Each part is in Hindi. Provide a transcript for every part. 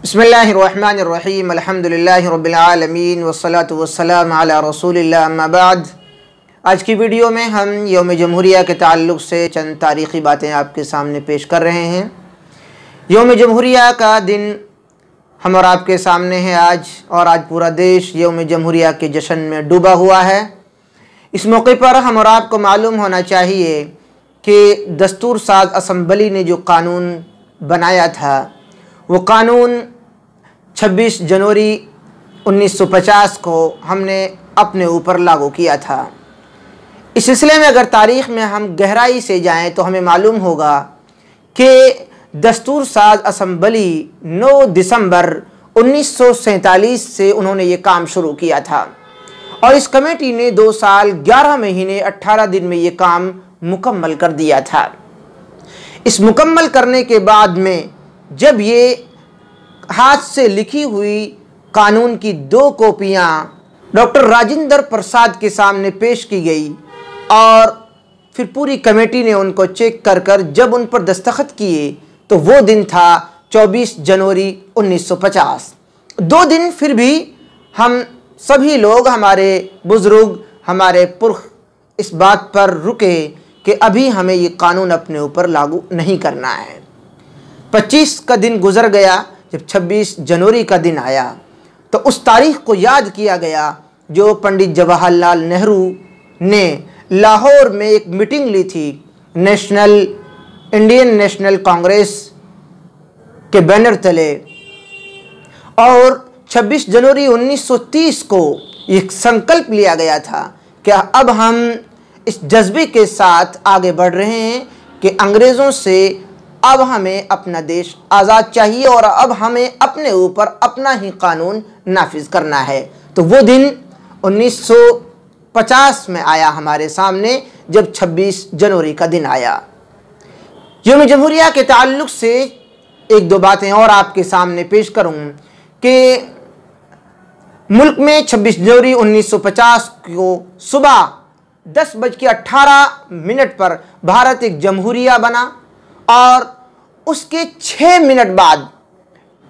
बिस्मिल्लाहिर्रहमानिर्रहीम अल्हम्दुलिल्लाहि रब्बिल आलमीन वस्सलातु वस्सलामु अला रसूलिल्लाह अम्मा बाद। आज की वीडियो में हम यौम जमहूरिया के ताल्लुक़ से चंद तारीख़ी बातें आपके सामने पेश कर रहे हैं। यौम जमहूरिया का दिन हम और आपके सामने है आज, और आज पूरा देश यौम जमहूरिया के जश्न में डूबा हुआ है। इस मौके पर हम और आपको मालूम होना चाहिए कि दस्तूर साज असम्बली ने जो कानून बनाया था वो कानून 26 जनवरी 1950 को हमने अपने ऊपर लागू किया था। इस सिलसिले में अगर तारीख़ में हम गहराई से जाएं तो हमें मालूम होगा कि दस्तूर साज असम्बली 9 दिसंबर 1947 से उन्होंने ये काम शुरू किया था, और इस कमेटी ने 2 साल 11 महीने 18 दिन में ये काम मुकम्मल कर दिया था। इस मुकम्मल करने के बाद में जब ये हाथ से लिखी हुई कानून की 2 कॉपियाँ डॉक्टर राजेंद्र प्रसाद के सामने पेश की गई, और फिर पूरी कमेटी ने उनको चेक कर जब उन पर दस्तखत किए तो वो दिन था 24 जनवरी 1950। 2 दिन फिर भी हम सभी लोग, हमारे बुज़ुर्ग, हमारे पुरख इस बात पर रुके कि अभी हमें ये कानून अपने ऊपर लागू नहीं करना है। 25 का दिन गुज़र गया। जब 26 जनवरी का दिन आया तो उस तारीख़ को याद किया गया जो पंडित जवाहरलाल नेहरू ने लाहौर में एक मीटिंग ली थी इंडियन नेशनल कांग्रेस के बैनर तले, और 26 जनवरी 1930 को एक संकल्प लिया गया था कि अब हम इस जज्बे के साथ आगे बढ़ रहे हैं कि अंग्रेज़ों से अब हमें अपना देश आज़ाद चाहिए और अब हमें अपने ऊपर अपना ही कानून नाफिज करना है। तो वो दिन 1950 में आया हमारे सामने, जब 26 जनवरी का दिन आया। यौम जमहूरिया के ताल्लुक़ से 1-2 बातें और आपके सामने पेश करूँ कि मुल्क में 26 जनवरी 1950 को सुबह 10:18 पर भारत एक जमहूरिया बना, और उसके 6 मिनट बाद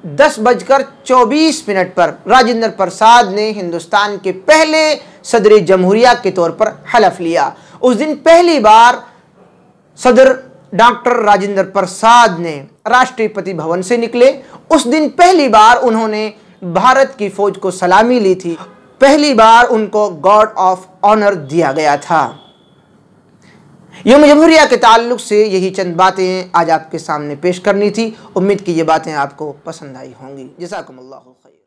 10:24 पर राजेंद्र प्रसाद ने हिंदुस्तान के पहले सदर जमहूरिया के तौर पर हलफ लिया। उस दिन पहली बार सदर डॉक्टर राजेंद्र प्रसाद ने राष्ट्रपति भवन से निकले। उस दिन पहली बार उन्होंने भारत की फौज को सलामी ली थी। पहली बार उनको गार्ड ऑफ ऑनर दिया गया था। यौम जमहूरिया के ताल्लुक़ से यही चंद बातें आज आपके सामने पेश करनी थी। उम्मीद की ये बातें आपको पसंद आई होंगी। जज़ाकुमुल्लाहु खैर।